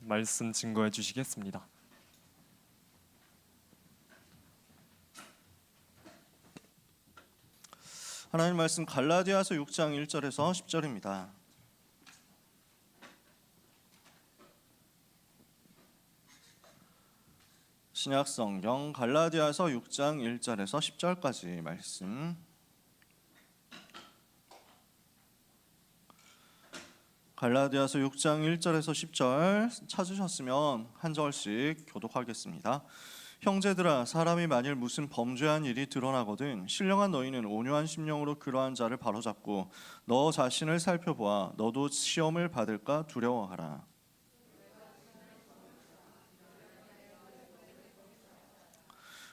말씀 증거해 주시겠습니다. 하나님 말씀 갈라디아서 6장 1절에서 10절입니다. 신약 성경 갈라디아서 6장 1절에서 10절까지 말씀. 갈라디아서 6장 1절에서 10절 찾으셨으면 한 절씩 교독하겠습니다. 형제들아, 사람이 만일 무슨 범죄한 일이 드러나거든 신령한 너희는 온유한 심령으로 그러한 자를 바로잡고 너 자신을 살펴보아 너도 시험을 받을까 두려워하라.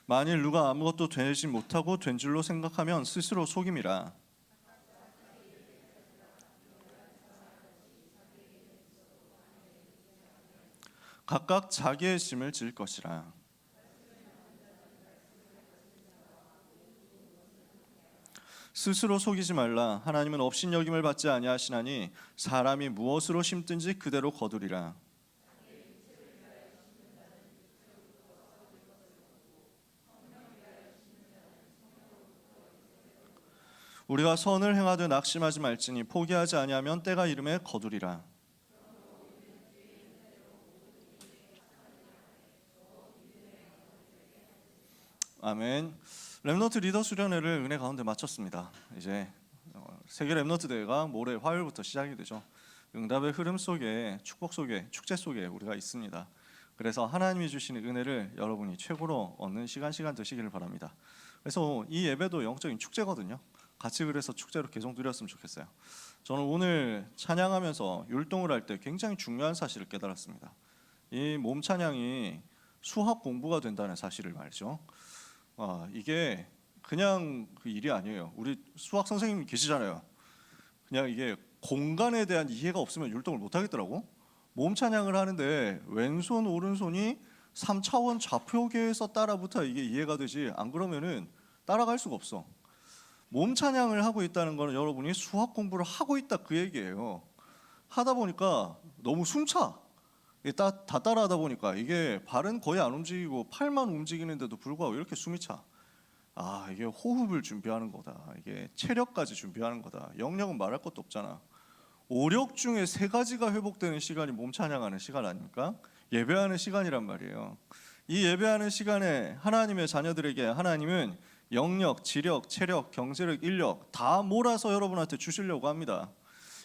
만일 누가 아무것도 되지 못하고 된 줄로 생각하면 스스로 속임이라. 각각 자기의 짐을 질 것이라. 스스로 속이지 말라. 하나님은 업신여김을 받지 아니하시나니 사람이 무엇으로 심든지 그대로 거두리라. 우리가 선을 행하되 낙심하지 말지니 포기하지 아니하면 때가 이름에 거두리라. 아멘. 렘넌트 리더 수련회를 은혜 가운데 마쳤습니다. 이제 세계 렘넌트 대회가 모레 화요일부터 시작이 되죠. 응답의 흐름 속에, 축복 속에, 축제 속에 우리가 있습니다. 그래서 하나님이 주시는 은혜를 여러분이 최고로 얻는 시간 되시기를 바랍니다. 그래서 이 예배도 영적인 축제거든요. 같이 그래서 축제로 계속 드렸으면 좋겠어요. 저는 오늘 찬양하면서 율동을 할 때 굉장히 중요한 사실을 깨달았습니다. 이 몸 찬양이 수학 공부가 된다는 사실을 말이죠. 이게 그냥 그 일이 아니에요. 우리 수학 선생님 계시잖아요. 그냥 이게 공간에 대한 이해가 없으면 율동을 못 하겠더라고. 몸 찬양을 하는데 왼손 오른손이 3차원 좌표계에서 따라붙어 이게 이해가 되지, 안 그러면은 따라갈 수가 없어. 몸 찬양을 하고 있다는 거는 여러분이 수학 공부를 하고 있다 그 얘기예요. 하다 보니까 너무 숨차. 다 따라하다 보니까 이게 발은 거의 안 움직이고 팔만 움직이는데도 불구하고 이렇게 숨이 차. 이게 호흡을 준비하는 거다. 이게 체력까지 준비하는 거다. 영역은 말할 것도 없잖아. 오력 중에 3가지가 회복되는 시간이 몸 찬양하는 시간 아닙니까? 예배하는 시간이란 말이에요. 이 예배하는 시간에 하나님의 자녀들에게 하나님은 영역, 지력, 체력, 경제력, 인력 다 몰아서 여러분한테 주시려고 합니다.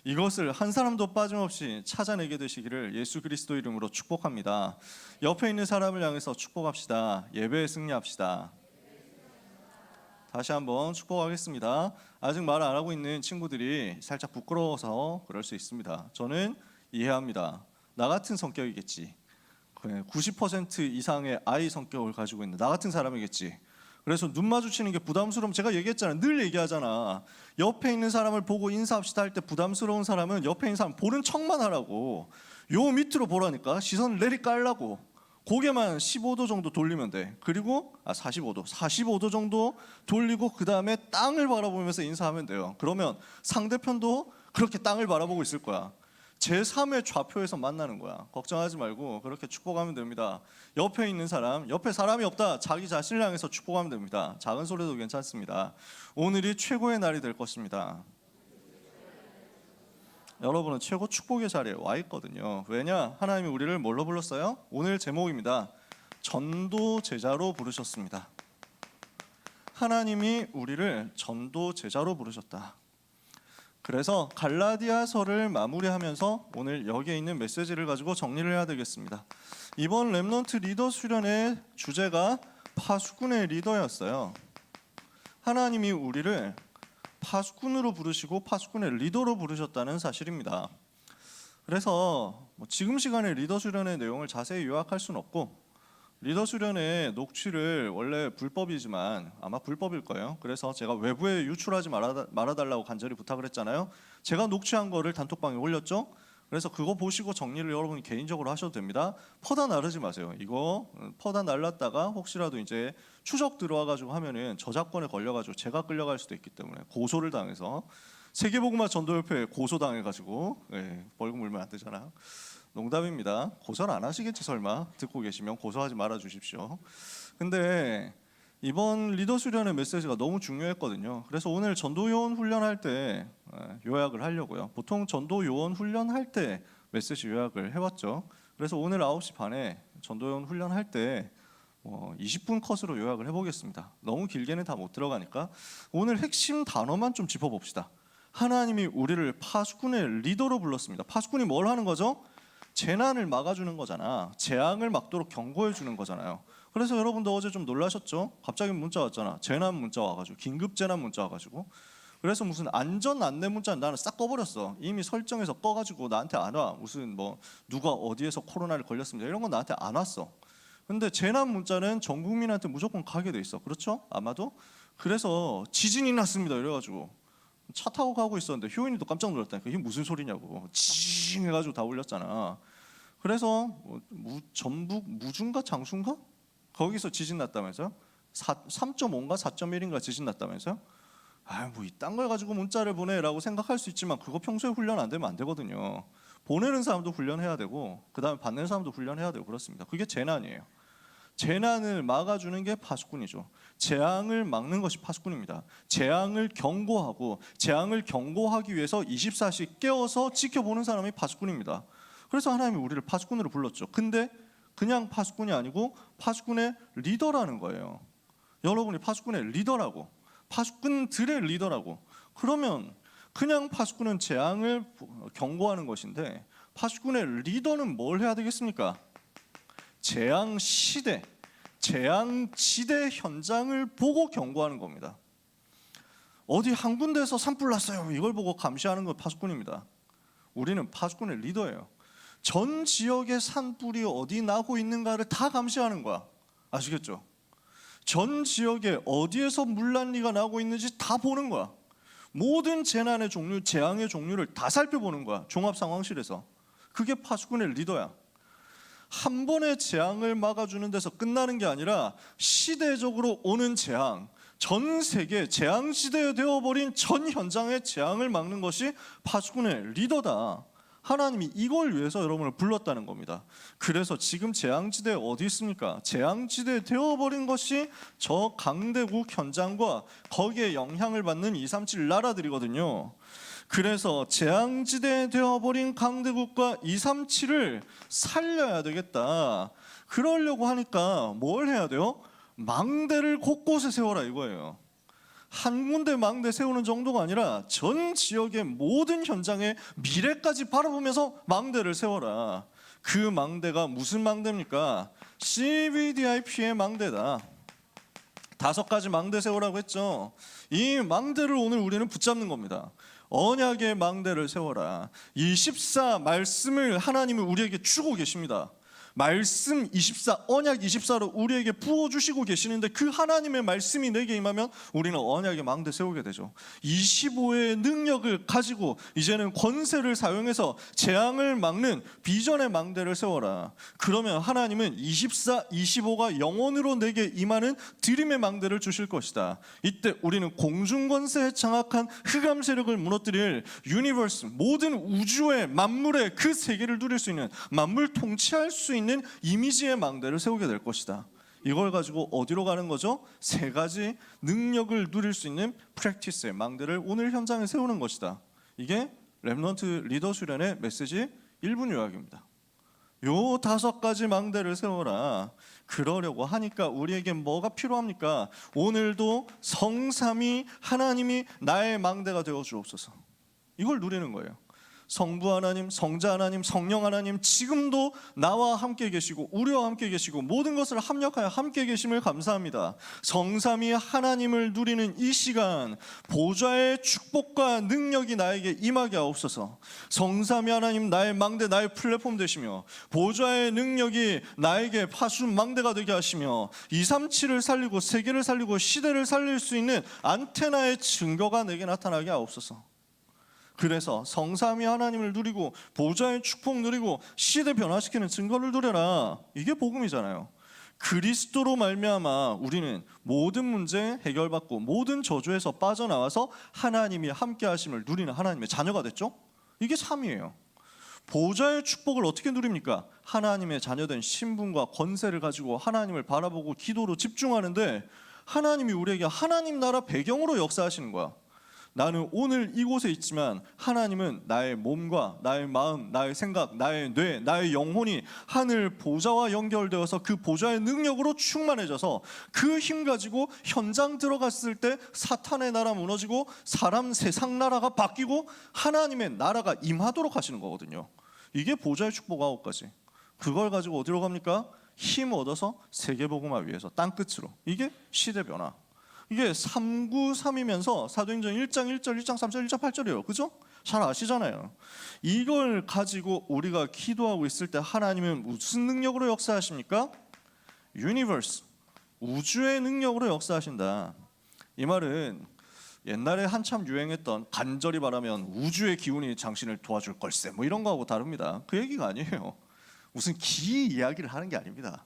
이것을 한 사람도 빠짐없이 찾아내게 되시기를 예수 그리스도 이름으로 축복합니다. 옆에 있는 사람을 향해서 축복합시다. 예배에 승리합시다. 다시 한번 축복하겠습니다. 아직 말 안 하고 있는 친구들이 살짝 부끄러워서 그럴 수 있습니다. 저는 이해합니다. 나 같은 성격이겠지. 90% 이상의 아이 성격을 가지고 있는 나 같은 사람이겠지. 그래서 눈 마주치는 게 부담스러우면, 제가 얘기했잖아요. 늘 얘기하잖아. 옆에 있는 사람을 보고 인사합시다 할 때 부담스러운 사람은 옆에 있는 사람 보는 척만 하라고. 요 밑으로 보라니까. 시선을 내리 깔라고. 고개만 15도 정도 돌리면 돼. 그리고 45도 정도 돌리고 그 다음에 땅을 바라보면서 인사하면 돼요. 그러면 상대편도 그렇게 땅을 바라보고 있을 거야. 제3의 좌표에서 만나는 거야. 걱정하지 말고 그렇게 축복하면 됩니다. 옆에 있는 사람, 옆에 사람이 없다, 자기 자신을 향해서 축복하면 됩니다. 작은 소리도 괜찮습니다. 오늘이 최고의 날이 될 것입니다. 여러분은 최고 축복의 자리에 와 있거든요. 왜냐? 하나님이 우리를 뭘로 불렀어요? 오늘 제목입니다. 전도 제자로 부르셨습니다. 하나님이 우리를 전도 제자로 부르셨다. 그래서 갈라디아서를 마무리하면서 오늘 여기에 있는 메시지를 가지고 정리를 해야 되겠습니다. 이번 렘넌트 리더 수련의 주제가 파수꾼의 리더였어요. 하나님이 우리를 파수꾼으로 부르시고 파수꾼의 리더로 부르셨다는 사실입니다. 그래서 지금 시간에 리더 수련의 내용을 자세히 요약할 수는 없고, 리더 수련의 녹취를 원래 불법이지만 아마 불법일 거예요. 그래서 제가 외부에 유출하지 말아달라고 간절히 부탁을 했잖아요. 제가 녹취한 거를 단톡방에 올렸죠. 그래서 그거 보시고 정리를 여러분이 개인적으로 하셔도 됩니다. 퍼다 나르지 마세요. 이거 퍼다 날랐다가 혹시라도 이제 추적 들어와가지고 하면은 저작권에 걸려가지고 제가 끌려갈 수도 있기 때문에 고소를 당해서 세계복음화 전도협회에 고소당해가지고 벌금 물면 안 되잖아. 농담입니다. 고소를 안 하시겠지 설마. 듣고 계시면 고소하지 말아 주십시오. 근데 이번 리더 수련의 메시지가 너무 중요했거든요. 그래서 오늘 전도요원 훈련할 때 요약을 하려고요. 보통 전도요원 훈련할 때 메시지 요약을 해왔죠. 그래서 오늘 9시 반에 전도요원 훈련할 때 20분 컷으로 요약을 해보겠습니다. 너무 길게는 다 못 들어가니까 오늘 핵심 단어만 좀 짚어봅시다. 하나님이 우리를 파수꾼의 리더로 불렀습니다. 파수꾼이 뭘 하는 거죠? 재난을 막아주는 거잖아. 재앙을 막도록 경고해 주는 거잖아요. 그래서 여러분도 어제 좀 놀라셨죠? 갑자기 문자 왔잖아. 재난 문자 와가지고, 긴급 재난 문자 와가지고. 그래서 무슨 안전 안내 문자는 나는 싹 꺼버렸어. 이미 설정해서 꺼가지고 나한테 안 와. 무슨 누가 어디에서 코로나를 걸렸습니다, 이런 건 나한테 안 왔어. 근데 재난 문자는 전 국민한테 무조건 가게 돼 있어. 그렇죠? 아마도. 그래서 지진이 났습니다 이래가지고 차 타고 가고 있었는데 효인이도 깜짝 놀랐다니까. 이게 무슨 소리냐고. 징 해가지고 다 울렸잖아. 그래서 전북 무중가 장수인가? 거기서 지진 났다면서요? 3.5인가 4.1인가 지진 났다면서요? 이딴 걸 가지고 문자를 보내라고 생각할 수 있지만 그거 평소에 훈련 안 되면 안 되거든요. 보내는 사람도 훈련해야 되고 그 다음에 받는 사람도 훈련해야 되고 그렇습니다. 그게 재난이에요. 재난을 막아주는 게 파수꾼이죠. 재앙을 막는 것이 파수꾼입니다. 재앙을 경고하고 재앙을 경고하기 위해서 24시 깨워서 지켜보는 사람이 파수꾼입니다. 그래서 하나님이 우리를 파수꾼으로 불렀죠. 근데 그냥 파수꾼이 아니고 파수꾼의 리더라는 거예요. 여러분이 파수꾼의 리더라고, 파수꾼들의 리더라고. 그러면 그냥 파수꾼은 재앙을 경고하는 것인데 파수꾼의 리더는 뭘 해야 되겠습니까? 재앙 시대, 재앙지대 현장을 보고 경고하는 겁니다. 어디 한 군데에서 산불 났어요, 이걸 보고 감시하는 건 파수꾼입니다. 우리는 파수꾼의 리더예요. 전 지역의 산불이 어디 나고 있는가를 다 감시하는 거야. 아시겠죠? 전 지역에 어디에서 물난리가 나고 있는지 다 보는 거야. 모든 재난의 종류, 재앙의 종류를 다 살펴보는 거야. 종합상황실에서. 그게 파수꾼의 리더야. 한 번의 재앙을 막아주는 데서 끝나는 게 아니라 시대적으로 오는 재앙, 전 세계 재앙 시대에 되어버린 전 현장의 재앙을 막는 것이 파수꾼의 리더다. 하나님이 이걸 위해서 여러분을 불렀다는 겁니다. 그래서 지금 재앙지대에 어디 있습니까? 재앙지대에 되어버린 것이 저 강대국 현장과 거기에 영향을 받는 237 나라들이거든요. 그래서 재앙지대에 되어버린 강대국과 237을 살려야 되겠다. 그러려고 하니까 뭘 해야 돼요? 망대를 곳곳에 세워라 이거예요. 한 군데 망대 세우는 정도가 아니라 전 지역의 모든 현장의 미래까지 바라보면서 망대를 세워라. 그 망대가 무슨 망대입니까? CVDIP의 망대다. 5가지 망대 세우라고 했죠. 이 망대를 오늘 우리는 붙잡는 겁니다. 언약의 망대를 세워라. 24 말씀을 하나님은 우리에게 주고 계십니다. 말씀 24, 언약 24로 우리에게 부어주시고 계시는데 그 하나님의 말씀이 내게 임하면 우리는 언약의 망대 세우게 되죠. 25의 능력을 가지고 이제는 권세를 사용해서 재앙을 막는 비전의 망대를 세워라. 그러면 하나님은 24, 25가 영원으로 내게 임하는 드림의 망대를 주실 것이다. 이때 우리는 공중권세에 장악한 흑암 세력을 무너뜨릴 유니버스, 모든 우주의 만물의 그 세계를 누릴 수 있는, 만물 통치할 수 있는 이미지의 망대를 세우게 될 것이다. 이걸 가지고 어디로 가는 거죠? 3가지 능력을 누릴 수 있는 프랙티스의 망대를 오늘 현장에 세우는 것이다. 이게 렘넌트 리더 수련의 메시지 1분 요약입니다. 요 5가지 망대를 세워라. 그러려고 하니까 우리에게 뭐가 필요합니까? 오늘도 성삼위 하나님이 나의 망대가 되어 주옵소서. 이걸 누리는 거예요. 성부 하나님, 성자 하나님, 성령 하나님, 지금도 나와 함께 계시고 우리와 함께 계시고 모든 것을 합력하여 함께 계심을 감사합니다. 성삼위 하나님을 누리는 이 시간, 보좌의 축복과 능력이 나에게 임하게 하옵소서. 성삼위 하나님, 나의 망대, 나의 플랫폼 되시며 보좌의 능력이 나에게 파수 망대가 되게 하시며 237을 살리고 세계를 살리고 시대를 살릴 수 있는 안테나의 증거가 내게 나타나게 하옵소서. 그래서 성삼위 하나님을 누리고 보좌의 축복 누리고 시대 변화시키는 증거를 누려라. 이게 복음이잖아요. 그리스도로 말미암아 우리는 모든 문제 해결받고 모든 저주에서 빠져나와서 하나님이 함께 하심을 누리는 하나님의 자녀가 됐죠. 이게 삼위예요. 보좌의 축복을 어떻게 누립니까? 하나님의 자녀된 신분과 권세를 가지고 하나님을 바라보고 기도로 집중하는데 하나님이 우리에게 하나님 나라 배경으로 역사하시는 거야. 나는 오늘 이곳에 있지만 하나님은 나의 몸과 나의 마음, 나의 생각, 나의 뇌, 나의 영혼이 하늘 보좌와 연결되어서 그 보좌의 능력으로 충만해져서 그 힘 가지고 현장 들어갔을 때 사탄의 나라 무너지고 사람 세상 나라가 바뀌고 하나님의 나라가 임하도록 하시는 거거든요. 이게 보좌의 축복 9가지. 그걸 가지고 어디로 갑니까? 힘 얻어서 세계복음화 위해서 땅끝으로. 이게 시대 변화. 이게 393이면서 사도행전 1장 1절, 1장 3절, 1장 8절이에요. 그죠? 잘 아시잖아요. 이걸 가지고 우리가 기도하고 있을 때 하나님은 무슨 능력으로 역사하십니까? 유니버스, 우주의 능력으로 역사하신다. 이 말은 옛날에 한참 유행했던 간절히 바라면 우주의 기운이 당신을 도와줄 걸세 뭐 이런 거하고 다릅니다. 그 얘기가 아니에요. 무슨 기 이야기를 하는 게 아닙니다.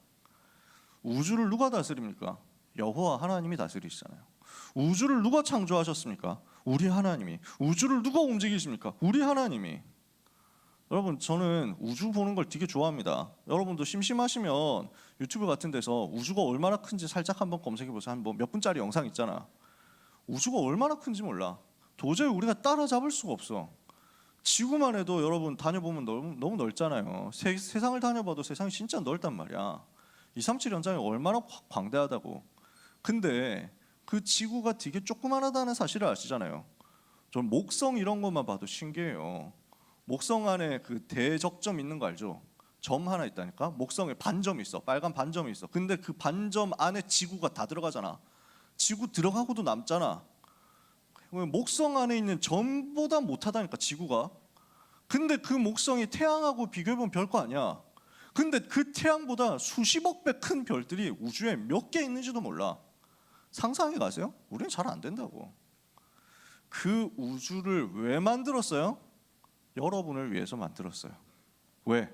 우주를 누가 다스립니까? 여호와 하나님이 다스리시잖아요. 우주를 누가 창조하셨습니까? 우리 하나님이. 우주를 누가 움직이십니까? 우리 하나님이. 여러분, 저는 우주 보는 걸 되게 좋아합니다. 여러분도 심심하시면 유튜브 같은 데서 우주가 얼마나 큰지 살짝 한번 검색해 보세요. 한 몇 분짜리 영상 있잖아. 우주가 얼마나 큰지 몰라. 도저히 우리가 따라잡을 수가 없어. 지구만 해도 여러분 다녀보면 너무 넓잖아요. 세상을 다녀봐도 세상이 진짜 넓단 말이야. 237 현장이 얼마나 광대하다고. 근데 그 지구가 되게 조그만하다는 사실을 아시잖아요. 전 목성 이런 것만 봐도 신기해요. 목성 안에 그 대적점 있는 거 알죠? 점 하나 있다니까. 목성에 반점이 있어. 빨간 반점이 있어. 근데 그 반점 안에 지구가 다 들어가잖아. 지구 들어가고도 남잖아. 목성 안에 있는 점보다 못하다니까 지구가. 근데 그 목성이 태양하고 비교해보면 별거 아니야. 근데 그 태양보다 수십억 배 큰 별들이 우주에 몇 개 있는지도 몰라. 상상해 가세요? 우리는 잘 안 된다고. 그 우주를 왜 만들었어요? 여러분을 위해서 만들었어요. 왜?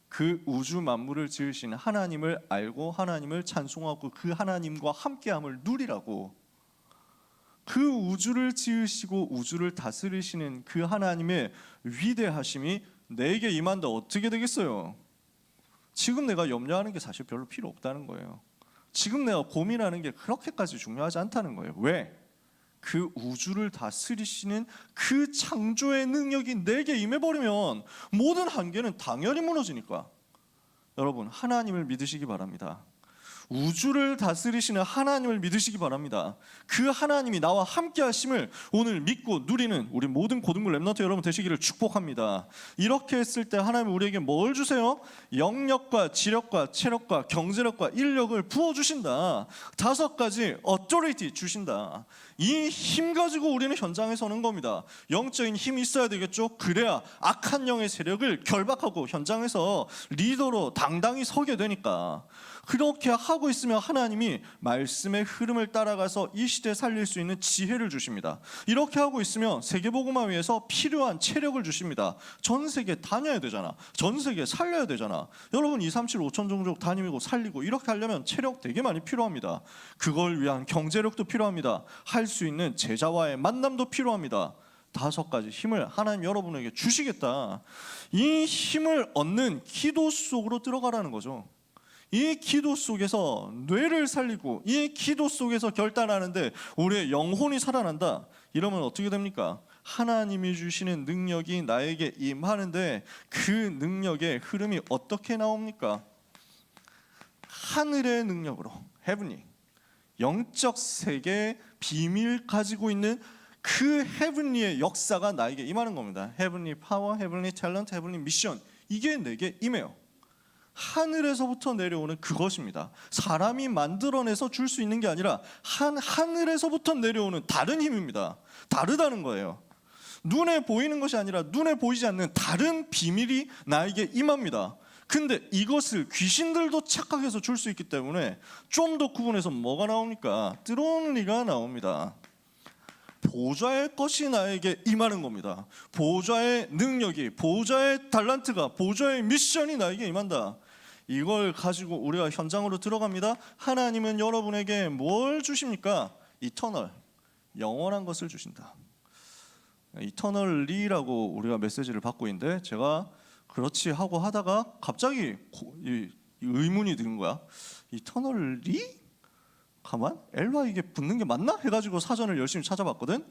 그 우주 만물을 지으신 하나님을 알고 하나님을 찬송하고 그 하나님과 함께함을 누리라고. 그 우주를 지으시고 우주를 다스리시는 그 하나님의 위대하심이 내게 임한다. 어떻게 되겠어요? 지금 내가 염려하는 게 사실 별로 필요 없다는 거예요. 지금 내가 고민하는 게 그렇게까지 중요하지 않다는 거예요. 왜? 그 우주를 다스리시는 그 창조의 능력이 내게 임해버리면 모든 한계는 당연히 무너지니까. 여러분, 하나님을 믿으시기 바랍니다. 우주를 다스리시는 하나님을 믿으시기 바랍니다. 그 하나님이 나와 함께 하심을 오늘 믿고 누리는 우리 모든 고등부 렘넌트 여러분 되시기를 축복합니다. 이렇게 했을 때 하나님은 우리에게 뭘 주세요? 영력과 지력과 체력과 경제력과 인력을 부어주신다. 5가지 어토리티 주신다. 이 힘 가지고 우리는 현장에 서는 겁니다. 영적인 힘이 있어야 되겠죠. 그래야 악한 영의 세력을 결박하고 현장에서 리더로 당당히 서게 되니까. 그렇게 하고 있으면 하나님이 말씀의 흐름을 따라가서 이 시대에 살릴 수 있는 지혜를 주십니다. 이렇게 하고 있으면 세계복음화 위해서 필요한 체력을 주십니다. 전 세계 다녀야 되잖아. 전 세계 살려야 되잖아. 여러분 237 5천 종족 다니고 살리고 이렇게 하려면 체력 되게 많이 필요합니다. 그걸 위한 경제력도 필요합니다. 할 수 있는 제자와의 만남도 필요합니다. 5가지 힘을 하나님 여러분에게 주시겠다. 이 힘을 얻는 기도 속으로 들어가라는 거죠. 이 기도 속에서 뇌를 살리고 이 기도 속에서 결단하는데 우리의 영혼이 살아난다. 이러면 어떻게 됩니까? 하나님이 주시는 능력이 나에게 임하는데 그 능력의 흐름이 어떻게 나옵니까? 하늘의 능력으로, 헤븐리, 영적 세계의 비밀 가지고 있는 그 헤븐리의 역사가 나에게 임하는 겁니다. 헤븐리 파워, 헤븐리 탤런트, 헤븐리 미션, 이게 내게 임해요. 하늘에서부터 내려오는 그것입니다. 사람이 만들어내서 줄 수 있는 게 아니라 하늘에서부터 내려오는 다른 힘입니다. 다르다는 거예요. 눈에 보이는 것이 아니라 눈에 보이지 않는 다른 비밀이 나에게 임합니다. 근데 이것을 귀신들도 착각해서 줄 수 있기 때문에 좀 더 구분해서 뭐가 나옵니까? 드론리가 나옵니다. 보좌의 것이 나에게 임하는 겁니다. 보좌의 능력이, 보좌의 달란트가, 보좌의 미션이 나에게 임한다. 이걸 가지고 우리가 현장으로 들어갑니다. 하나님은 여러분에게 뭘 주십니까? 이터널, 영원한 것을 주신다. 이터널리라고 우리가 메시지를 받고 있는데 제가 그렇지 하고 하다가 갑자기 이 의문이 드는 거야. 이터널리? 가만? L와 이게 붙는 게 맞나? 해가지고 사전을 열심히 찾아봤거든.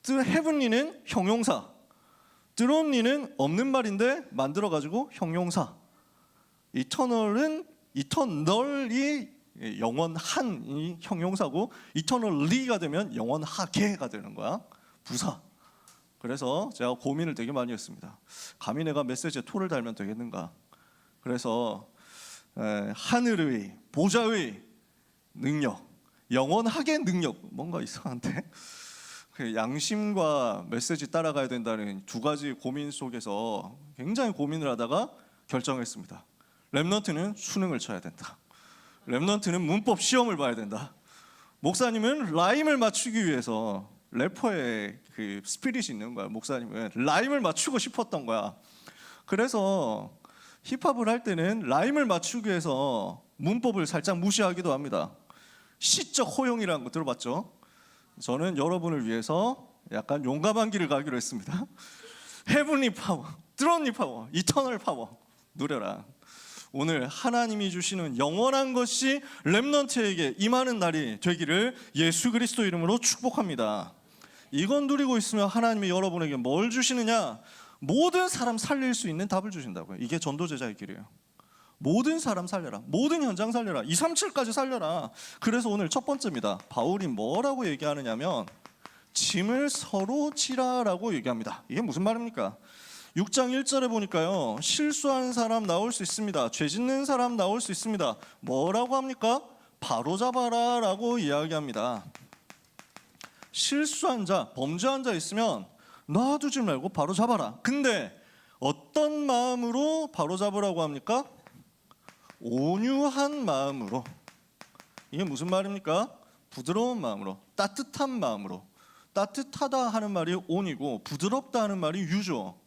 헤븐리는 형용사, 드론리는 없는 말인데 만들어가지고 형용사. 이터널은 이터널이 영원한이 형용사고 이터널리가 되면 영원하게가 되는 거야. 부사. 그래서 제가 고민을 되게 많이 했습니다. 감히 내가 메시지에 토를 달면 되겠는가? 그래서 하늘의 보좌의 능력, 영원하게 능력, 뭔가 이상한데? 그 양심과 메시지 따라가야 된다는 두 가지 고민 속에서 굉장히 고민을 하다가 결정했습니다. 렘넌트는 수능을 쳐야 된다. 렘넌트는 문법 시험을 봐야 된다. 목사님은 라임을 맞추기 위해서 래퍼의 그 스피릿이 있는 거야. 목사님은 라임을 맞추고 싶었던 거야. 그래서 힙합을 할 때는 라임을 맞추기 위해서 문법을 살짝 무시하기도 합니다. 시적 호용이라는 거 들어봤죠? 저는 여러분을 위해서 약간 용감한 길을 가기로 했습니다. 헤븐리 파워, 드론리 파워, 이터널 파워 누려라. 오늘 하나님이 주시는 영원한 것이 렘넌트에게 임하는 날이 되기를 예수 그리스도 이름으로 축복합니다. 이건 누리고 있으면 하나님이 여러분에게 뭘 주시느냐? 모든 사람 살릴 수 있는 답을 주신다고요. 이게 전도제자의 길이에요. 모든 사람 살려라. 모든 현장 살려라. 237까지 살려라. 그래서 오늘 첫 번째입니다. 바울이 뭐라고 얘기하느냐면 짐을 서로 지라라고 얘기합니다. 이게 무슨 말입니까? 6장 1절에 보니까요. 실수하는 사람 나올 수 있습니다. 죄 짓는 사람 나올 수 있습니다. 뭐라고 합니까? 바로잡아라 라고 이야기합니다. 실수한 자, 범죄한 자 있으면 놔두지 말고 바로잡아라. 근데 어떤 마음으로 바로잡으라고 합니까? 온유한 마음으로. 이게 무슨 말입니까? 부드러운 마음으로, 따뜻한 마음으로. 따뜻하다 하는 말이 온이고 부드럽다 하는 말이 유죠.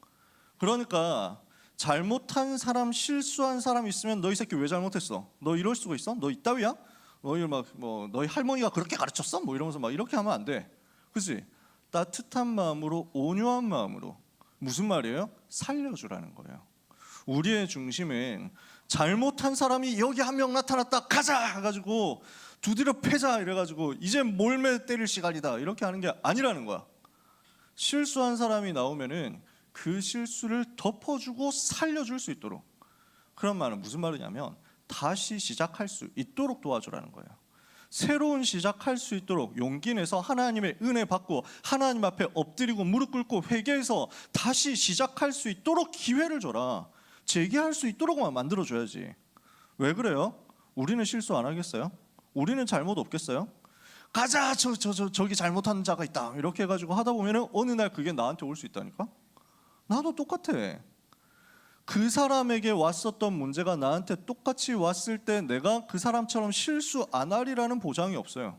그러니까 잘못한 사람, 실수한 사람 있으면 너 이 새끼 왜 잘못했어? 너 이럴 수가 있어? 너 이따위야? 너희 할머니가 그렇게 가르쳤어? 뭐 이러면서 막 이렇게 하면 안 돼. 그렇지? 따뜻한 마음으로, 온유한 마음으로. 무슨 말이에요? 살려주라는 거예요. 우리의 중심은 잘못한 사람이 여기 한 명 나타났다 가자 해가지고 두드려 패자 이래가지고 이제 몰매 때릴 시간이다 이렇게 하는 게 아니라는 거야. 실수한 사람이 나오면은 그 실수를 덮어주고 살려줄 수 있도록. 그런 말은 무슨 말이냐면 다시 시작할 수 있도록 도와주라는 거예요. 새로운 시작할 수 있도록 용기 내서 하나님의 은혜 받고 하나님 앞에 엎드리고 무릎 꿇고 회개해서 다시 시작할 수 있도록 기회를 줘라. 재개할 수 있도록만 만들어줘야지. 왜 그래요? 우리는 실수 안 하겠어요? 우리는 잘못 없겠어요? 가자 저기 잘못한 자가 있다 이렇게 해가지고 하다 보면은 어느 날 그게 나한테 올 수 있다니까. 나도 똑같아. 그 사람에게 왔었던 문제가 나한테 똑같이 왔을 때 내가 그 사람처럼 실수 안 하리라는 보장이 없어요.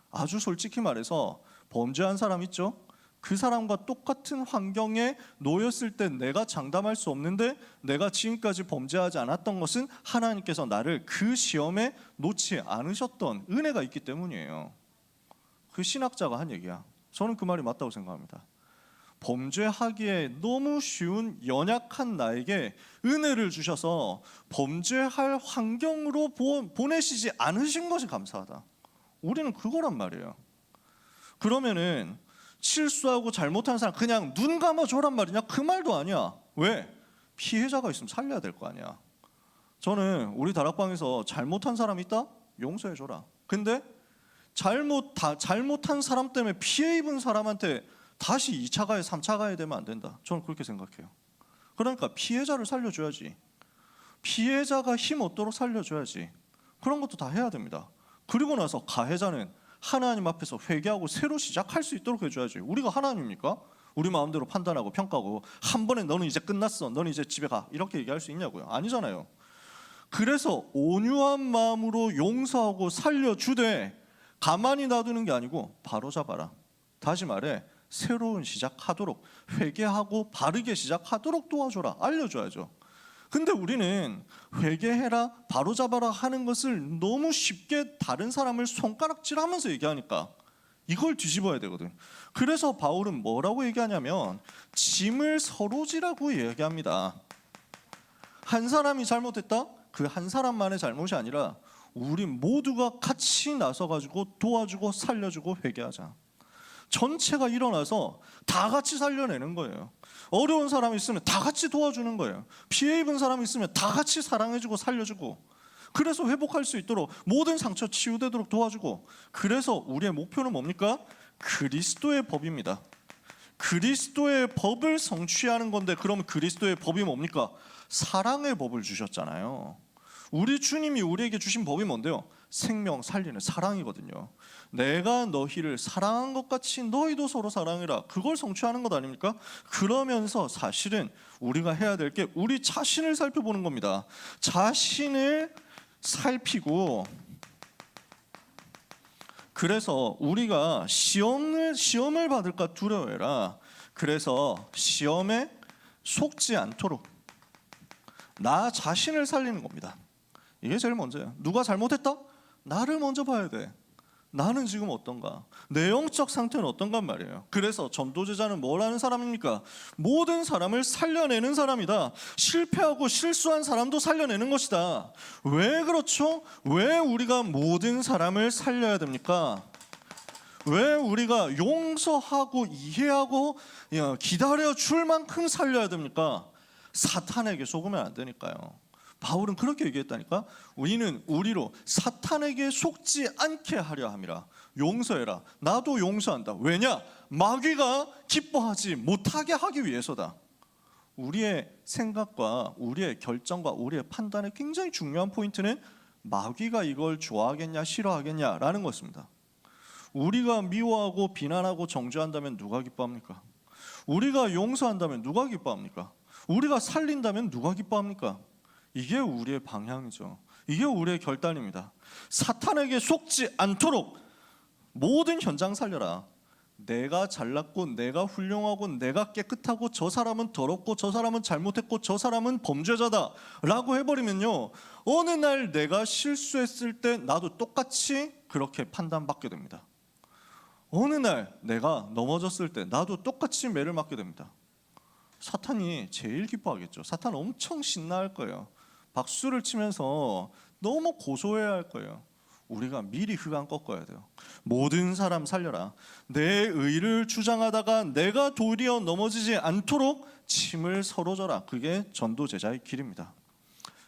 아주 솔직히 말해서 범죄한 사람 있죠? 그 사람과 똑같은 환경에 놓였을 때 내가 장담할 수 없는데 내가 지금까지 범죄하지 않았던 것은 하나님께서 나를 그 시험에 놓지 않으셨던 은혜가 있기 때문이에요. 그 신학자가 한 얘기야. 저는 그 말이 맞다고 생각합니다. 범죄하기에 너무 쉬운 연약한 나에게 은혜를 주셔서 범죄할 환경으로 보내시지 않으신 것이 감사하다. 우리는 그거란 말이에요. 그러면은 실수하고 잘못한 사람 그냥 눈 감아줘란 말이냐? 그 말도 아니야. 왜? 피해자가 있으면 살려야 될 거 아니야. 저는 우리 다락방에서 잘못한 사람 있다? 용서해줘라. 근데 잘못한 사람 때문에 피해 입은 사람한테 다시 2차 가해 3차 가해 되면 안 된다. 저는 그렇게 생각해요. 그러니까 피해자를 살려줘야지. 피해자가 힘 얻도록 살려줘야지. 그런 것도 다 해야 됩니다. 그리고 나서 가해자는 하나님 앞에서 회개하고 새로 시작할 수 있도록 해줘야지. 우리가 하나님입니까? 우리 마음대로 판단하고 평가하고 한 번에 너는 이제 끝났어, 너는 이제 집에 가 이렇게 얘기할 수 있냐고요? 아니잖아요. 그래서 온유한 마음으로 용서하고 살려주되 가만히 놔두는 게 아니고 바로잡아라. 다시 말해 새로운 시작하도록, 회개하고 바르게 시작하도록 도와줘라. 알려줘야죠. 근데 우리는 회개해라, 바로잡아라 하는 것을 너무 쉽게 다른 사람을 손가락질하면서 얘기하니까 이걸 뒤집어야 되거든. 그래서 바울은 뭐라고 얘기하냐면 짐을 서로 지라고 얘기합니다. 한 사람이 잘못했다? 그 한 사람만의 잘못이 아니라 우리 모두가 같이 나서가지고 도와주고 살려주고 회개하자. 전체가 일어나서 다 같이 살려내는 거예요. 어려운 사람이 있으면 다 같이 도와주는 거예요. 피해 입은 사람이 있으면 다 같이 사랑해주고 살려주고, 그래서 회복할 수 있도록 모든 상처 치유되도록 도와주고. 그래서 우리의 목표는 뭡니까? 그리스도의 법입니다. 그리스도의 법을 성취하는 건데, 그럼 그리스도의 법이 뭡니까? 사랑의 법을 주셨잖아요. 우리 주님이 우리에게 주신 법이 뭔데요? 생명 살리는 사랑이거든요. 내가 너희를 사랑한 것 같이 너희도 서로 사랑해라. 그걸 성취하는 것 아닙니까? 그러면서 사실은 우리가 해야 될 게 우리 자신을 살펴보는 겁니다. 자신을 살피고, 그래서 우리가 시험을 받을까 두려워해라. 그래서 시험에 속지 않도록 나 자신을 살리는 겁니다. 이게 제일 먼저예요. 누가 잘못했다? 나를 먼저 봐야 돼. 나는 지금 어떤가? 내 영적 상태는 어떤가 말이에요. 그래서 전도제자는 뭘 하는 사람입니까? 모든 사람을 살려내는 사람이다. 실패하고 실수한 사람도 살려내는 것이다. 왜 그렇죠? 왜 우리가 모든 사람을 살려야 됩니까? 왜 우리가 용서하고 이해하고 기다려줄 만큼 살려야 됩니까? 사탄에게 속으면 안 되니까요. 바울은 그렇게 얘기했다니까. 우리는 우리로 사탄에게 속지 않게 하려 함이라. 용서해라. 나도 용서한다. 왜냐? 마귀가 기뻐하지 못하게 하기 위해서다. 우리의 생각과 우리의 결정과 우리의 판단의 굉장히 중요한 포인트는 마귀가 이걸 좋아하겠냐 싫어하겠냐라는 것입니다. 우리가 미워하고 비난하고 정죄한다면 누가 기뻐합니까? 우리가 용서한다면 누가 기뻐합니까? 우리가 살린다면 누가 기뻐합니까? 이게 우리의 방향이죠. 이게 우리의 결단입니다. 사탄에게 속지 않도록 모든 현장 살려라. 내가 잘났고 내가 훌륭하고 내가 깨끗하고 저 사람은 더럽고 저 사람은 잘못했고 저 사람은 범죄자다 라고 해버리면요, 어느 날 내가 실수했을 때 나도 똑같이 그렇게 판단받게 됩니다. 어느 날 내가 넘어졌을 때 나도 똑같이 매를 맞게 됩니다. 사탄이 제일 기뻐하겠죠. 사탄은 엄청 신나할 거예요. 박수를 치면서 너무 고소해야 할 거예요. 우리가 미리 흑암 꺾어야 돼요. 모든 사람 살려라. 내 의를 주장하다가 내가 도리어 넘어지지 않도록 침을 서로 져라. 그게 전도 제자의 길입니다.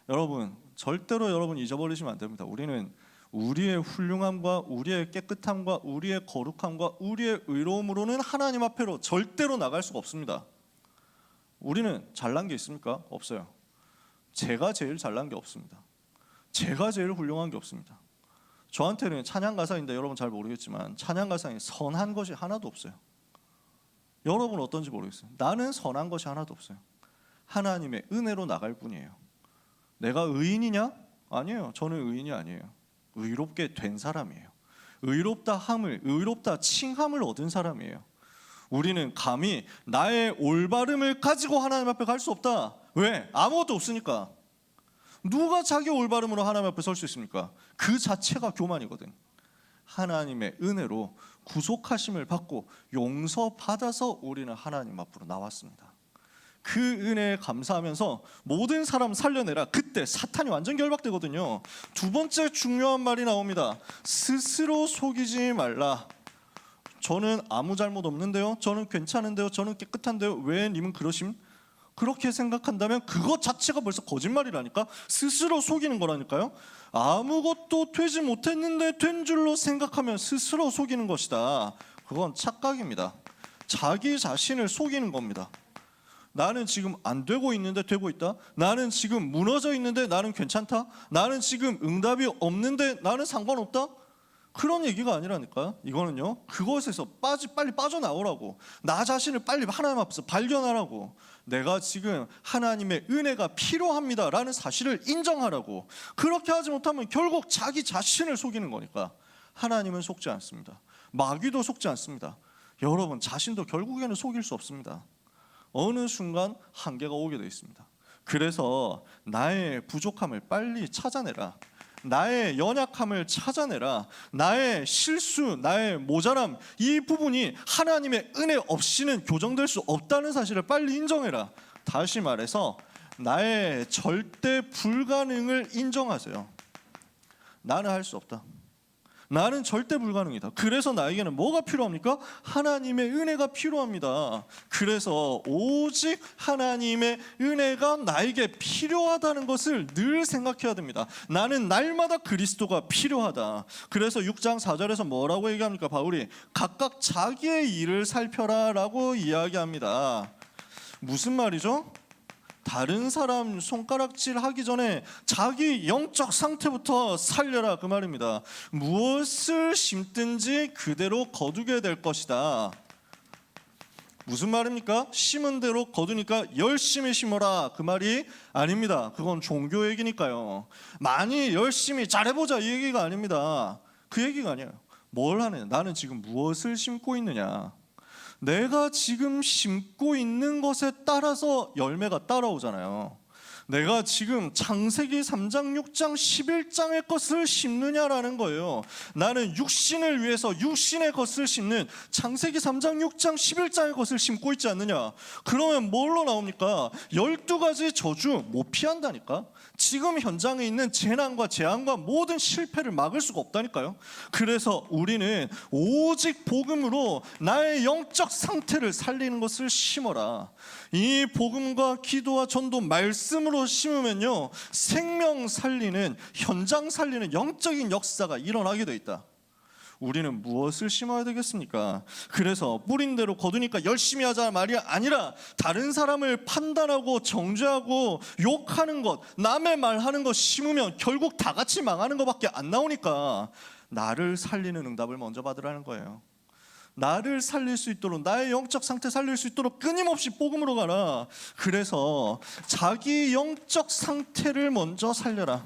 여러분, 절대로 여러분 잊어버리시면 안 됩니다. 우리는 우리의 훌륭함과 우리의 깨끗함과 우리의 거룩함과 우리의 의로움으로는 하나님 앞으로 절대로 나갈 수가 없습니다. 우리는 잘난 게 있습니까? 없어요. 제가 제일 잘난 게 없습니다. 제가 제일 훌륭한 게 없습니다. 저한테는 찬양 가사인데 여러분 잘 모르겠지만 찬양 가사에 선한 것이 하나도 없어요. 여러분 어떤지 모르겠어요. 나는 선한 것이 하나도 없어요. 하나님의 은혜로 나갈 뿐이에요. 내가 의인이냐? 아니에요. 저는 의인이 아니에요. 의롭게 된 사람이에요. 의롭다 칭함을 얻은 사람이에요. 우리는 감히 나의 올바름을 가지고 하나님 앞에 갈 수 없다. 왜? 아무것도 없으니까. 누가 자기 올바름으로 하나님 앞에 설 수 있습니까? 그 자체가 교만이거든. 하나님의 은혜로 구속하심을 받고 용서받아서 우리는 하나님 앞으로 나왔습니다. 그 은혜에 감사하면서 모든 사람 살려내라. 그때 사탄이 완전 결박되거든요. 두 번째 중요한 말이 나옵니다. 스스로 속이지 말라. 저는 아무 잘못 없는데요. 저는 괜찮은데요. 저는 깨끗한데요. 왜 님은 그러심? 그렇게 생각한다면 그것 자체가 벌써 거짓말이라니까. 스스로 속이는 거라니까요. 아무것도 되지 못했는데 된 줄로 생각하면 스스로 속이는 것이다. 그건 착각입니다. 자기 자신을 속이는 겁니다. 나는 지금 안 되고 있는데 되고 있다. 나는 지금 무너져 있는데 나는 괜찮다. 나는 지금 응답이 없는데 나는 상관없다. 그런 얘기가 아니라니까요. 이거는요, 그것에서 빨리 빠져나오라고. 나 자신을 빨리 하나님 앞에서 발견하라고. 내가 지금 하나님의 은혜가 필요합니다 라는 사실을 인정하라고. 그렇게 하지 못하면 결국 자기 자신을 속이는 거니까. 하나님은 속지 않습니다. 마귀도 속지 않습니다. 여러분 자신도 결국에는 속일 수 없습니다. 어느 순간 한계가 오게 되어 있습니다. 그래서 나의 부족함을 빨리 찾아내라. 나의 연약함을 찾아내라. 나의 실수, 나의 모자람, 이 부분이 하나님의 은혜 없이는 교정될 수 없다는 사실을 빨리 인정해라. 다시 말해서 나의 절대 불가능을 인정하세요. 나는 할 수 없다. 나는 절대 불가능이다. 그래서 나에게는 뭐가 필요합니까? 하나님의 은혜가 필요합니다. 그래서 오직 하나님의 은혜가 나에게 필요하다는 것을 늘 생각해야 됩니다. 나는 날마다 그리스도가 필요하다. 그래서 6장 4절에서 뭐라고 얘기합니까? 바울이 각각 자기의 일을 살펴라 라고 이야기합니다. 무슨 말이죠? 다른 사람 손가락질 하기 전에 자기 영적 상태부터 살려라 그 말입니다. 무엇을 심든지 그대로 거두게 될 것이다. 무슨 말입니까? 심은 대로 거두니까 열심히 심어라 그 말이 아닙니다. 그건 종교 얘기니까요. 많이 열심히 잘해보자 이 얘기가 아닙니다. 그 얘기가 아니에요. 뭘 하느냐, 나는 지금 무엇을 심고 있느냐, 내가 지금 심고 있는 것에 따라서 열매가 따라오잖아요. 내가 지금 창세기 3장, 6장, 11장의 것을 심느냐라는 거예요. 나는 육신을 위해서 육신의 것을 심는 창세기 3장, 6장, 11장의 것을 심고 있지 않느냐. 그러면 뭘로 나옵니까? 12가지 저주 못 피한다니까. 지금 현장에 있는 재난과 재앙과 모든 실패를 막을 수가 없다니까요. 그래서 우리는 오직 복음으로 나의 영적 상태를 살리는 것을 심어라. 이 복음과 기도와 전도 말씀으로 심으면요, 생명 살리는, 현장 살리는 영적인 역사가 일어나게 돼 있다. 우리는 무엇을 심어야 되겠습니까? 그래서 뿌린 대로 거두니까 열심히 하자 말이 아니라 다른 사람을 판단하고 정죄하고 욕하는 것, 남의 말하는 것 심으면 결국 다 같이 망하는 것밖에 안 나오니까 나를 살리는 응답을 먼저 받으라는 거예요. 나를 살릴 수 있도록, 나의 영적 상태 살릴 수 있도록 끊임없이 복음으로 가라. 그래서 자기 영적 상태를 먼저 살려라.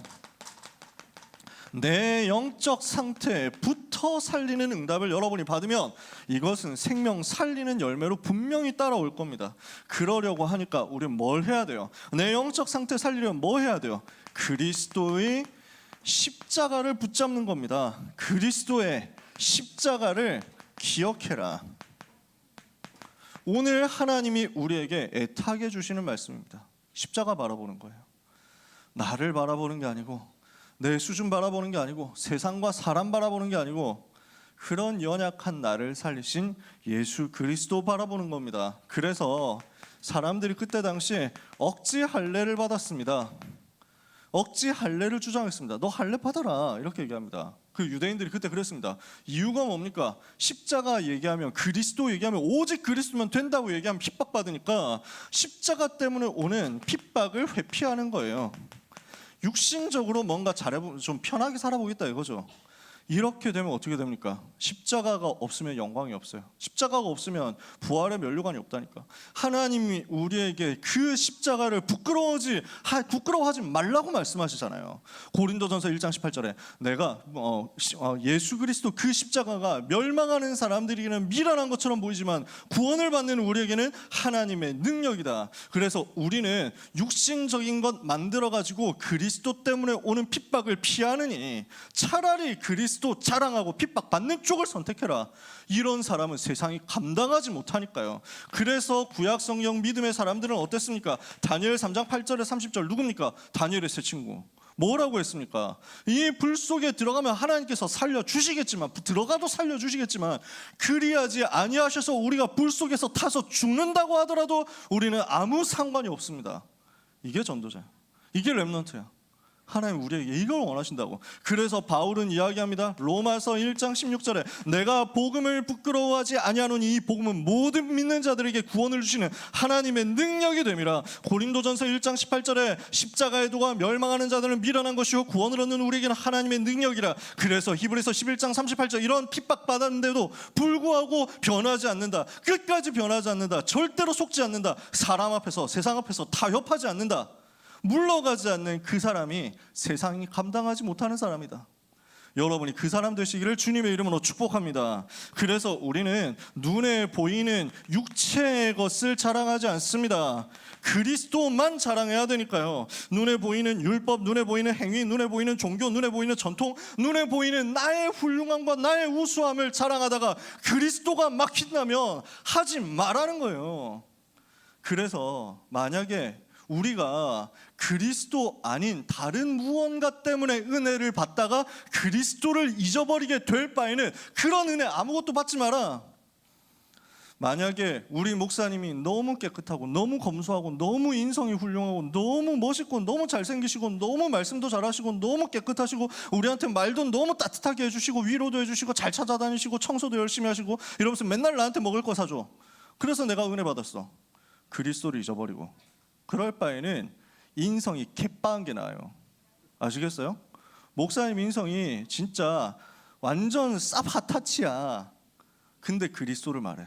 내 영적 상태부터 살리는 응답을 여러분이 받으면 이것은 생명 살리는 열매로 분명히 따라올 겁니다. 그러려고 하니까 우리는 뭘 해야 돼요? 내 영적 상태 살리려면 뭐 해야 돼요? 그리스도의 십자가를 붙잡는 겁니다. 그리스도의 십자가를 기억해라. 오늘 하나님이 우리에게 애타게 주시는 말씀입니다. 십자가 바라보는 거예요. 나를 바라보는 게 아니고, 내 수준 바라보는 게 아니고, 세상과 사람 바라보는 게 아니고, 그런 연약한 나를 살리신 예수 그리스도 바라보는 겁니다. 그래서 사람들이 그때 당시에 억지 할례를 받았습니다. 억지 할례를 주장했습니다. 너 할례 받아라 이렇게 얘기합니다. 그 유대인들이 그때 그랬습니다. 이유가 뭡니까? 십자가 얘기하면, 그리스도 얘기하면, 오직 그리스도면 된다고 얘기하면 핍박받으니까 십자가 때문에 오는 핍박을 회피하는 거예요. 육신적으로 뭔가 잘해보면 좀 편하게 살아보겠다 이거죠. 이렇게 되면 어떻게 됩니까? 십자가가 없으면 영광이 없어요. 십자가가 없으면 부활의 면류관이 없다니까. 하나님이 우리에게 그 십자가를 부끄러워하지 말라고 말씀하시잖아요. 고린도전서 1장 18절에 내가 예수 그리스도 그 십자가가 멸망하는 사람들에게는 미련한 것처럼 보이지만 구원을 받는 우리에게는 하나님의 능력이다. 그래서 우리는 육신적인 것 만들어가지고 그리스도 때문에 오는 핍박을 피하느니 차라리 그리스도 자랑하고 핍박받는 쪽을 선택해라. 이런 사람은 세상이 감당하지 못하니까요. 그래서 구약 성경 믿음의 사람들은 어땠습니까? 다니엘 3장 8절에 30절 누굽니까? 다니엘의 세 친구. 뭐라고 했습니까? 이 불 속에 들어가면 하나님께서 살려주시겠지만, 들어가도 살려주시겠지만 그리하지 아니하셔서 우리가 불 속에서 타서 죽는다고 하더라도 우리는 아무 상관이 없습니다. 이게 전도자야. 이게 렘넌트야. 하나님 우리에게 이걸 원하신다고. 그래서 바울은 이야기합니다. 로마서 1장 16절에 내가 복음을 부끄러워하지 아니하노니 이 복음은 모든 믿는 자들에게 구원을 주시는 하나님의 능력이 됨이라. 고린도전서 1장 18절에 십자가의 도가 멸망하는 자들은 미련한 것이요 구원을 얻는 우리에게는 하나님의 능력이라. 그래서 히브리서 11장 38절 이런 핍박받았는데도 불구하고 변하지 않는다. 끝까지 변하지 않는다. 절대로 속지 않는다. 사람 앞에서, 세상 앞에서 타협하지 않는다. 물러가지 않는 그 사람이 세상이 감당하지 못하는 사람이다. 여러분이 그 사람 되시기를 주님의 이름으로 축복합니다. 그래서 우리는 눈에 보이는 육체의 것을 자랑하지 않습니다. 그리스도만 자랑해야 되니까요. 눈에 보이는 율법, 눈에 보이는 행위, 눈에 보이는 종교, 눈에 보이는 전통, 눈에 보이는 나의 훌륭함과 나의 우수함을 자랑하다가 그리스도가 막힌다면 하지 말라는 거예요. 그래서 만약에 우리가 그리스도 아닌 다른 무언가 때문에 은혜를 받다가 그리스도를 잊어버리게 될 바에는 그런 은혜 아무것도 받지 마라. 만약에 우리 목사님이 너무 깨끗하고 너무 검소하고 너무 인성이 훌륭하고 너무 멋있고 너무 잘생기시고 너무 말씀도 잘하시고 너무 깨끗하시고 우리한테 말도 너무 따뜻하게 해주시고 위로도 해주시고 잘 찾아다니시고 청소도 열심히 하시고 이러면서 맨날 나한테 먹을 거 사줘. 그래서 내가 은혜 받았어. 그리스도를 잊어버리고 그럴 바에는 인성이 개빠한 게 나아요. 아시겠어요? 목사님 인성이 진짜 완전 쌉 핫타치야. 근데 그리스도를 말해.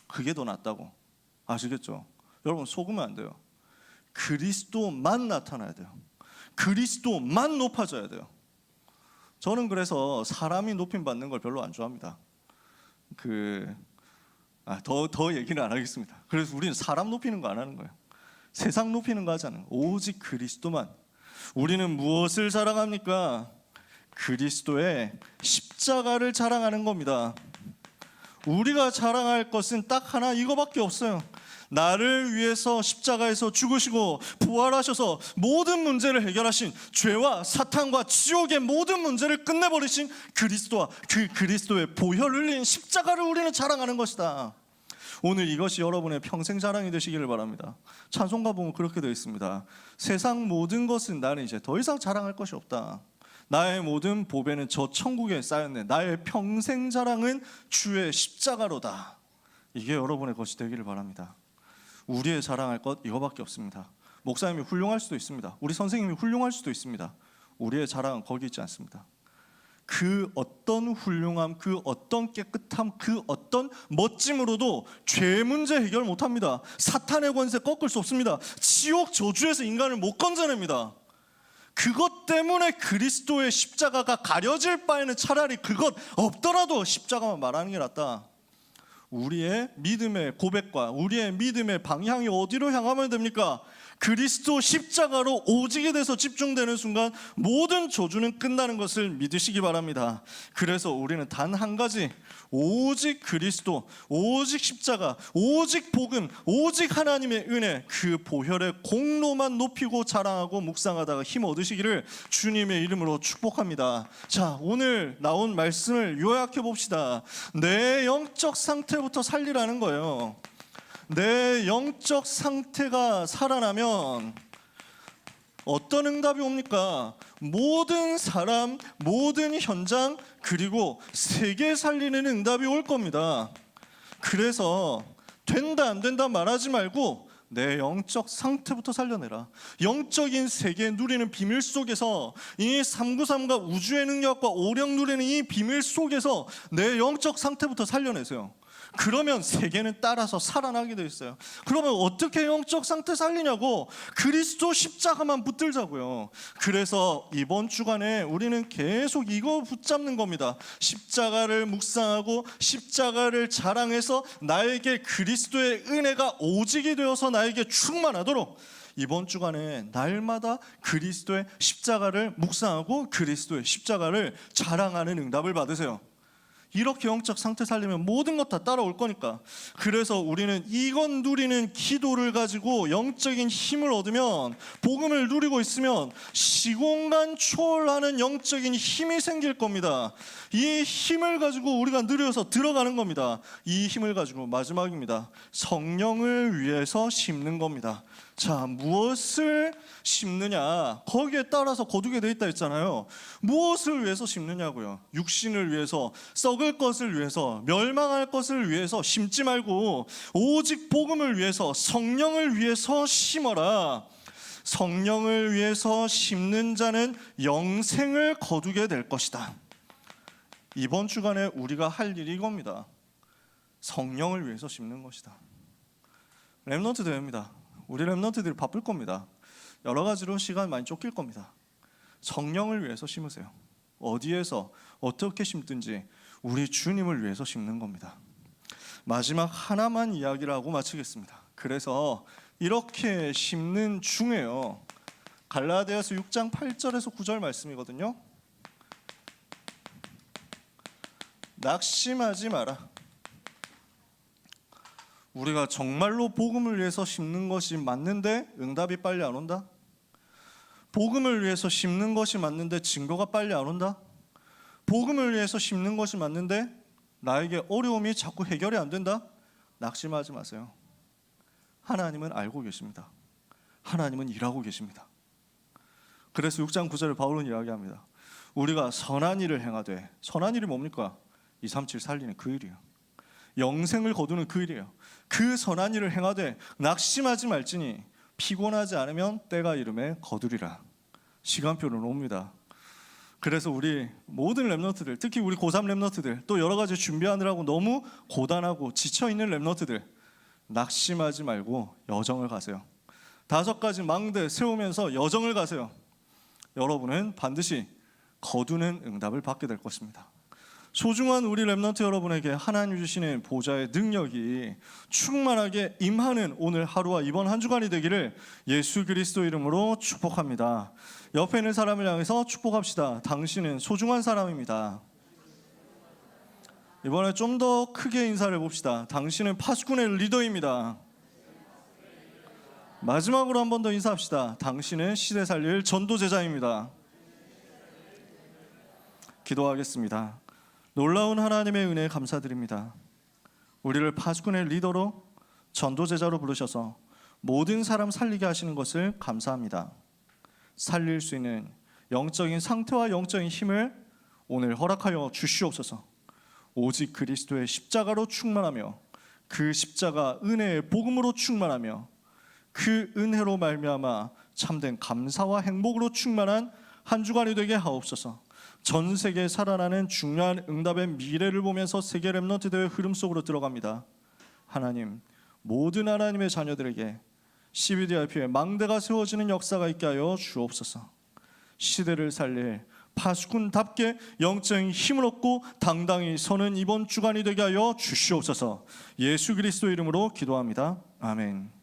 그게 더 낫다고. 아시겠죠? 여러분 속으면 안 돼요. 그리스도만 나타나야 돼요. 그리스도만 높아져야 돼요. 저는 그래서 사람이 높임 받는 걸 별로 안 좋아합니다. 더 얘기는 안 하겠습니다. 그래서 우리는 사람 높이는 거 안 하는 거예요. 세상 높이는 거 하지 않아요. 오직 그리스도만. 우리는 무엇을 자랑합니까? 그리스도의 십자가를 자랑하는 겁니다. 우리가 자랑할 것은 딱 하나 이거밖에 없어요. 나를 위해서 십자가에서 죽으시고 부활하셔서 모든 문제를 해결하신, 죄와 사탄과 지옥의 모든 문제를 끝내버리신 그리스도와 그 그리스도의 보혈 흘린 십자가를 우리는 자랑하는 것이다. 오늘 이것이 여러분의 평생 자랑이 되시기를 바랍니다. 찬송가 보면 그렇게 되어 있습니다. 세상 모든 것은 나는 이제 더 이상 자랑할 것이 없다. 나의 모든 보배는 저 천국에 쌓였네. 나의 평생 자랑은 주의 십자가로다. 이게 여러분의 것이 되기를 바랍니다. 우리의 자랑할 것 이거밖에 없습니다. 목사님이 훌륭할 수도 있습니다. 우리 선생님이 훌륭할 수도 있습니다. 우리의 자랑은 거기 있지 않습니다. 그 어떤 훌륭함, 그 어떤 깨끗함, 그 어떤 멋짐으로도 죄 문제 해결 못합니다. 사탄의 권세 꺾을 수 없습니다. 지옥 저주에서 인간을 못 건져냅니다. 그것 때문에 그리스도의 십자가가 가려질 바에는 차라리 그것 없더라도 십자가만 말하는 게 낫다. 우리의 믿음의 고백과 우리의 믿음의 방향이 어디로 향하면 됩니까? 그리스도 십자가로 오직에 대해서 집중되는 순간 모든 저주는 끝나는 것을 믿으시기 바랍니다. 그래서 우리는 단 한 가지, 오직 그리스도, 오직 십자가, 오직 복음, 오직 하나님의 은혜, 그 보혈의 공로만 높이고 자랑하고 묵상하다가 힘 얻으시기를 주님의 이름으로 축복합니다. 자, 오늘 나온 말씀을 요약해 봅시다. 내 영적 상태부터 살리라는 거예요. 내 영적 상태가 살아나면 어떤 응답이 옵니까? 모든 사람, 모든 현장, 그리고 세계 살리는 응답이 올 겁니다. 그래서 된다 안 된다 말하지 말고 내 영적 상태부터 살려내라. 영적인 세계 누리는 비밀 속에서 이 393과 우주의 능력과 오력 누리는 이 비밀 속에서 내 영적 상태부터 살려내세요. 그러면 세계는 따라서 살아나게 돼 있어요. 그러면 어떻게 영적 상태 살리냐고? 그리스도 십자가만 붙들자고요. 그래서 이번 주간에 우리는 계속 이거 붙잡는 겁니다. 십자가를 묵상하고 십자가를 자랑해서 나에게 그리스도의 은혜가 오직이 되어서 나에게 충만하도록 이번 주간에 날마다 그리스도의 십자가를 묵상하고 그리스도의 십자가를 자랑하는 응답을 받으세요. 이렇게 영적 상태 살리면 모든 것 다 따라올 거니까. 그래서 우리는 이건 누리는 기도를 가지고 영적인 힘을 얻으면, 복음을 누리고 있으면 시공간 초월하는 영적인 힘이 생길 겁니다. 이 힘을 가지고 우리가 누려서 들어가는 겁니다. 이 힘을 가지고 마지막입니다. 성령을 위해서 심는 겁니다. 자, 무엇을 심느냐? 거기에 따라서 거두게 돼 있다 했잖아요. 무엇을 위해서 심느냐고요? 육신을 위해서, 썩을 것을 위해서, 멸망할 것을 위해서 심지 말고 오직 복음을 위해서, 성령을 위해서 심어라. 성령을 위해서 심는 자는 영생을 거두게 될 것이다. 이번 주간에 우리가 할 일이 이겁니다. 성령을 위해서 심는 것이다. 렘넌트 대회입니다. 우리 렘넌트들이 바쁠 겁니다. 여러 가지로 시간 많이 쫓길 겁니다. 성령을 위해서 심으세요. 어디에서 어떻게 심든지 우리 주님을 위해서 심는 겁니다. 마지막 하나만 이야기를 하고 마치겠습니다. 그래서 이렇게 심는 중에요, 갈라디아서 6장 8절에서 9절 말씀이거든요. 낙심하지 마라. 우리가 정말로 복음을 위해서 심는 것이 맞는데 응답이 빨리 안 온다? 복음을 위해서 심는 것이 맞는데 증거가 빨리 안 온다? 복음을 위해서 심는 것이 맞는데 나에게 어려움이 자꾸 해결이 안 된다? 낙심하지 마세요. 하나님은 알고 계십니다. 하나님은 일하고 계십니다. 그래서 6장 9절을 바울은 이야기합니다. 우리가 선한 일을 행하되, 선한 일이 뭡니까? 237 살리는 그 일이에요. 영생을 거두는 그 일이에요. 그 선한 일을 행하되 낙심하지 말지니 피곤하지 않으면 때가 이름에 거두리라. 시간표를 놓습니다. 그래서 우리 모든 렘넌트들, 특히 우리 고3 렘넌트들, 또 여러 가지 준비하느라고 너무 고단하고 지쳐있는 렘넌트들, 낙심하지 말고 여정을 가세요. 5가지 망대 세우면서 여정을 가세요. 여러분은 반드시 거두는 응답을 받게 될 것입니다. 소중한 우리 렘넌트 여러분에게 하나님 주시는 보좌의 능력이 충만하게 임하는 오늘 하루와 이번 한 주간이 되기를 예수 그리스도 이름으로 축복합니다. 옆에 있는 사람을 향해서 축복합시다. 당신은 소중한 사람입니다. 이번에 좀 더 크게 인사를 해봅시다. 당신은 파수꾼의 리더입니다. 마지막으로 한 번 더 인사합시다. 당신은 시대 살릴 전도제자입니다. 기도하겠습니다. 놀라운 하나님의 은혜에 감사드립니다. 우리를 파수꾼의 리더로 전도제자로 부르셔서 모든 사람 살리게 하시는 것을 감사합니다. 살릴 수 있는 영적인 상태와 영적인 힘을 오늘 허락하여 주시옵소서. 오직 그리스도의 십자가로 충만하며 그 십자가 은혜의 복음으로 충만하며 그 은혜로 말미암아 참된 감사와 행복으로 충만한 한 주간이 되게 하옵소서. 전 세계에 살아나는 중요한 응답의 미래를 보면서 세계 렘넌트 대회 흐름 속으로 들어갑니다. 하나님, 모든 하나님의 자녀들에게 CBDRP의 망대가 세워지는 역사가 있게 하여 주옵소서. 시대를 살릴 파수꾼답게 영적인 힘을 얻고 당당히 서는 이번 주간이 되게 하여 주시옵소서. 예수 그리스도 이름으로 기도합니다. 아멘.